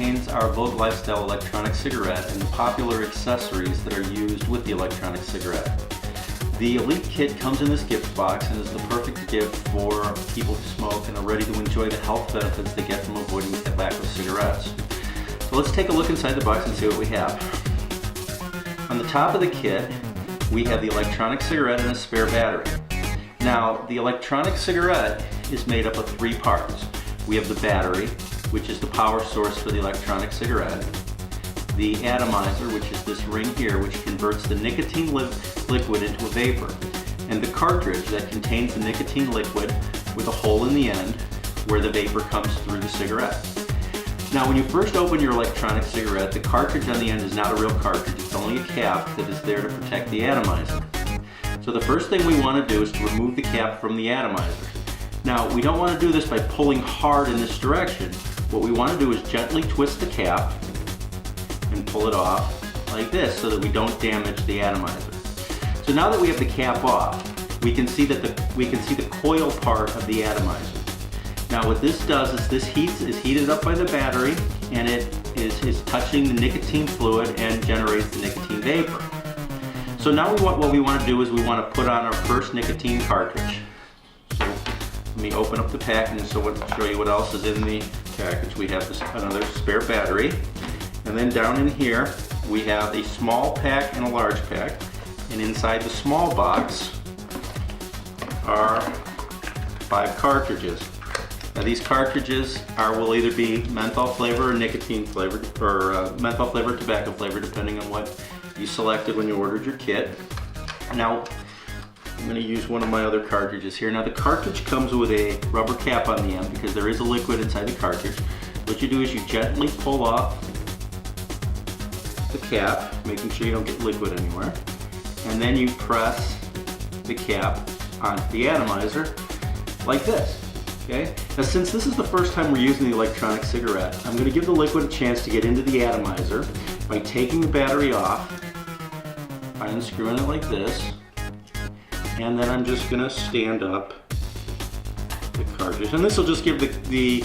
contains our Vogue Lifestyle electronic cigarette and the popular accessories that are used with the electronic cigarette. The Elite Kit comes in this gift box and is the perfect gift for people who smoke and are ready to enjoy the health benefits they get from avoiding tobacco cigarettes. So let's take a look inside the box and see what we have. On the top of the kit, we have the electronic cigarette and a spare battery. Now, the electronic cigarette is made up of 3 parts. We have the battery, which is the power source for the electronic cigarette, the atomizer, which is this ring here, which converts the nicotine liquid into a vapor, and the cartridge that contains the nicotine liquid with a hole in the end where the vapor comes through the cigarette. Now, when you first open your electronic cigarette, the cartridge on the end is not a real cartridge. It's only a cap that is there to protect the atomizer. So the first thing we want to do is to remove the cap from the atomizer. Now, we don't want to do this by pulling hard in this direction. What we want to do is gently twist the cap and pull it off like this so that we don't damage the atomizer. So now that we have the cap off, we can see the coil part of the atomizer. Now what this does is this is heated up by the battery, and it is touching the nicotine fluid and generates the nicotine vapor. So now what we want to do is we want to put on our first nicotine cartridge. So let me open up the package and show you what else is in the package. We have another spare battery, and then down in here we have a small pack and a large pack, and inside the small box are 5 cartridges. Now these cartridges will either be menthol flavor or nicotine flavored, or menthol flavored, tobacco flavored, depending on what you selected when you ordered your kit. Now I'm going to use one of my other cartridges here. Now the cartridge comes with a rubber cap on the end because there is a liquid inside the cartridge. What you do is you gently pull off the cap, making sure you don't get liquid anywhere, and then you press the cap onto the atomizer like this. Okay? Now since this is the first time we're using the electronic cigarette, I'm going to give the liquid a chance to get into the atomizer by taking the battery off, by unscrewing it like this, and then I'm just going to stand up the cartridge. And this will just give the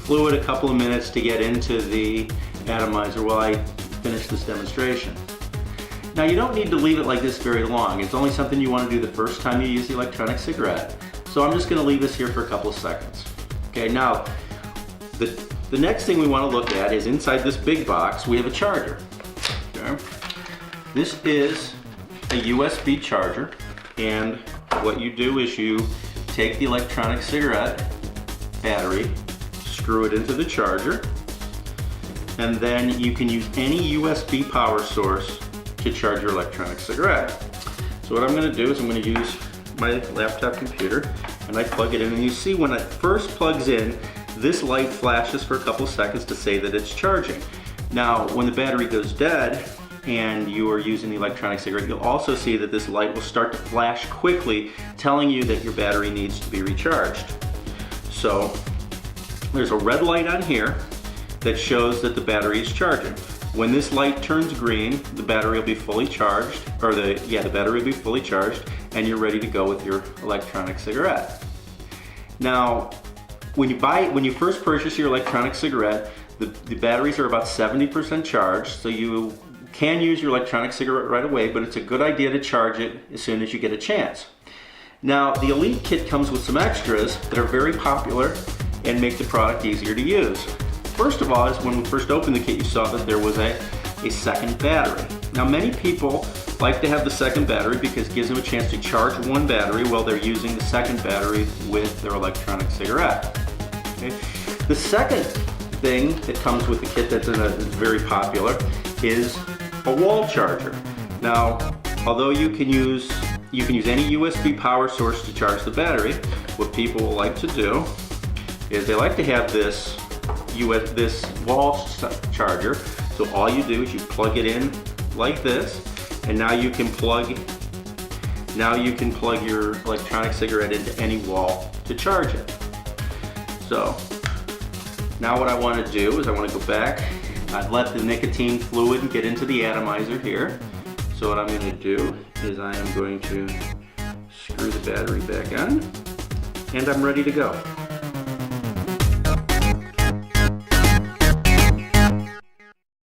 fluid a couple of minutes to get into the atomizer while I finish this demonstration. Now you don't need to leave it like this very long. It's only something you want to do the first time you use the electronic cigarette. So I'm just going to leave this here for a couple of seconds. Okay, now the next thing we want to look at is inside this big box we have a charger. Okay. This is a USB charger, and what you do is you take the electronic cigarette battery, screw it into the charger, and then you can use any USB power source to charge your electronic cigarette. So what I'm going to do is I'm going to use my laptop computer, and I plug it in, and you see when it first plugs in, this light flashes for a couple seconds to say that it's charging. Now when the battery goes dead and you are using the electronic cigarette, you'll also see that this light will start to flash quickly, telling you that your battery needs to be recharged. So there's a red light on here that shows that the battery is charging. When this light turns green, the battery will be fully charged, or the battery will be fully charged, and you're ready to go with your electronic cigarette. Now, when you first purchase your electronic cigarette, the batteries are about 70% charged, so you can use your electronic cigarette right away, but it's a good idea to charge it as soon as you get a chance. Now, the Elite Kit comes with some extras that are very popular and make the product easier to use. First of all, is when we first opened the kit, you saw that there was a second battery. Now, many people like to have the second battery because it gives them a chance to charge one battery while they're using the second battery with their electronic cigarette. Okay? The second thing that comes with the kit that's very popular is a wall charger. Now, although you can use any USB power source to charge the battery, what people will like to do is they like to have this wall charger. So all you do is you plug it in like this, and now you can plug your electronic cigarette into any wall to charge it. So now what I want to do is I want to go back. I've let the nicotine fluid get into the atomizer here. So what I'm going to do is I am going to screw the battery back on, and I'm ready to go.